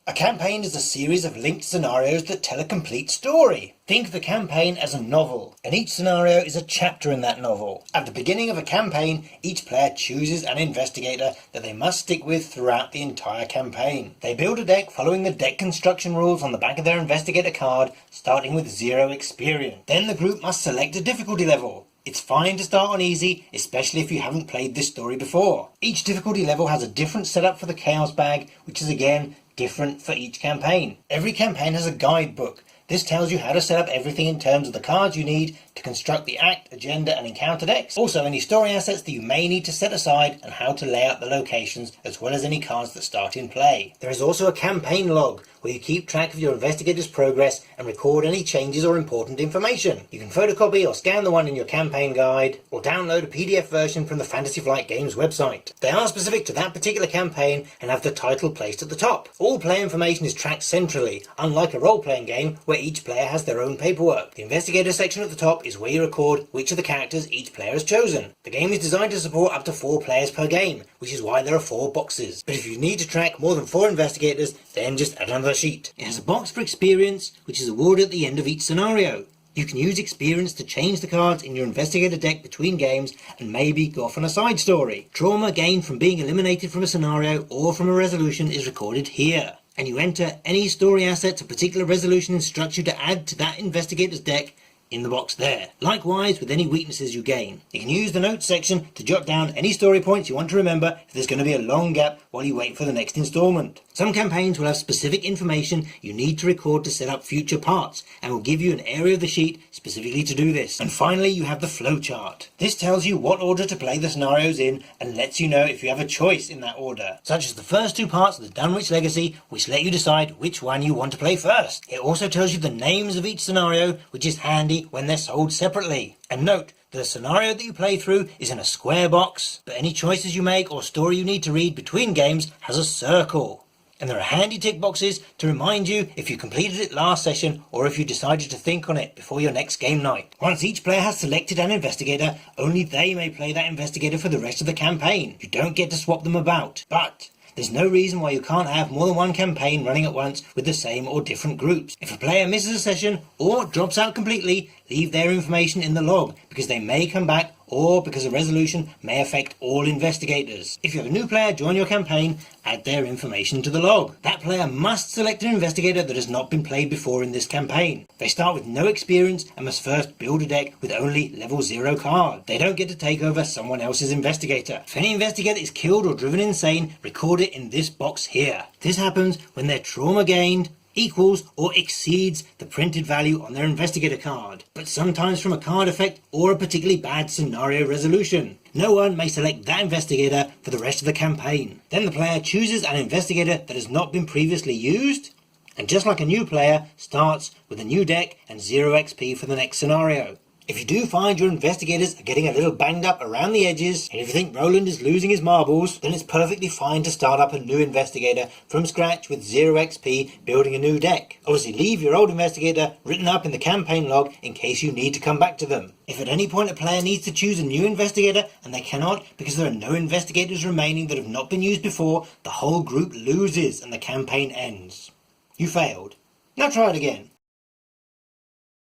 A campaign is a series of linked scenarios that tell a complete story. Think of the campaign as a novel, and each scenario is a chapter in that novel. At the beginning of a campaign, each player chooses an investigator that they must stick with throughout the entire campaign. They build a deck following the deck construction rules on the back of their investigator card, starting with 0 experience. Then the group must select a difficulty level. It's fine to start on easy, especially if you haven't played this story before. Each difficulty level has a different setup for the chaos bag, which is again different for each campaign. Every campaign has a guidebook. This tells you how to set up everything in terms of the cards you need to construct the act, agenda and encounter decks. Also any story assets that you may need to set aside and how to lay out the locations, as well as any cards that start in play. There is also a campaign log where you keep track of your investigator's progress and record any changes or important information. You can photocopy or scan the one in your campaign guide, or download a PDF version from the Fantasy Flight Games website. They are specific to that particular campaign and have the title placed at the top. All player information is tracked centrally, unlike a role-playing game where each player has their own paperwork. The investigator section at the top is where you record which of the characters each player has chosen. The game is designed to support up to 4 players per game, which is why there are 4 boxes. But if you need to track more than 4 investigators, then just add another sheet. It has a box for experience, which is awarded at the end of each scenario. You can use experience to change the cards in your investigator deck between games and maybe go off on a side story. Trauma gained from being eliminated from a scenario or from a resolution is recorded here. And you enter any story assets a particular resolution instructs you to add to that investigator's deck in the box there. Likewise with any weaknesses you gain. You can use the notes section to jot down any story points you want to remember if there's going to be a long gap while you wait for the next instalment. Some campaigns will have specific information you need to record to set up future parts and will give you an area of the sheet specifically to do this. And finally you have the flowchart. This tells you what order to play the scenarios in and lets you know if you have a choice in that order, such as the first 2 parts of the Dunwich Legacy, which let you decide which one you want to play first. It also tells you the names of each scenario, which is handy when they're sold separately. And note, the scenario that you play through is in a square box, but any choices you make or story you need to read between games has a circle. And there are handy tick boxes to remind you if you completed it last session or if you decided to think on it before your next game night. Once each player has selected an investigator, only they may play that investigator for the rest of the campaign. You don't get to swap them about, but there's no reason why you can't have more than one campaign running at once with the same or different groups. If a player misses a session or drops out completely, leave their information in the log because they may come back or because a resolution may affect all investigators. If you have a new player join your campaign, add their information to the log. That player must select an investigator that has not been played before in this campaign. They start with no experience and must first build a deck with only level 0 cards. They don't get to take over someone else's investigator. If any investigator is killed or driven insane, record it in this box here. This happens when their trauma gained equals or exceeds the printed value on their investigator card, but sometimes from a card effect or a particularly bad scenario resolution. No one may select that investigator for the rest of the campaign. Then the player chooses an investigator that has not been previously used, and just like a new player, starts with a new deck and 0 XP for the next scenario. If you do find your investigators are getting a little banged up around the edges, and if you think Roland is losing his marbles, then it's perfectly fine to start up a new investigator from scratch with 0 XP building a new deck. Obviously leave your old investigator written up in the campaign log in case you need to come back to them. If at any point a player needs to choose a new investigator and they cannot because there are no investigators remaining that have not been used before, the whole group loses and the campaign ends. You failed. Now try it again.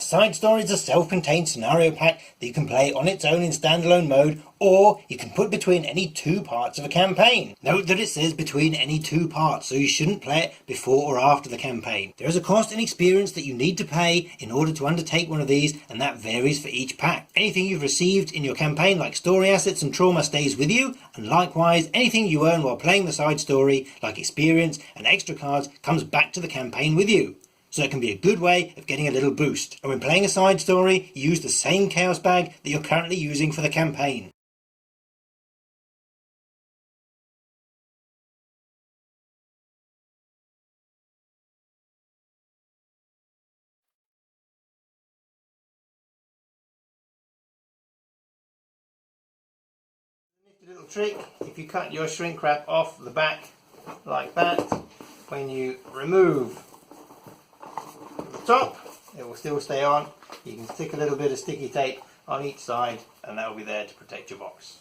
Side Story is a self-contained scenario pack that you can play on its own in standalone mode, or you can put between any 2 parts of a campaign. Note that it says between any 2 parts, so you shouldn't play it before or after the campaign. There is a cost and experience that you need to pay in order to undertake one of these, and that varies for each pack. Anything you've received in your campaign like story assets and trauma stays with you, and likewise anything you earn while playing the side story like experience and extra cards comes back to the campaign with you. So it can be a good way of getting a little boost. And when playing a side story, you use the same chaos bag that you're currently using for the campaign. A little trick, if you cut your shrink wrap off the back like that, when you remove top, it will still stay on. You can stick a little bit of sticky tape on each side and that will be there to protect your box.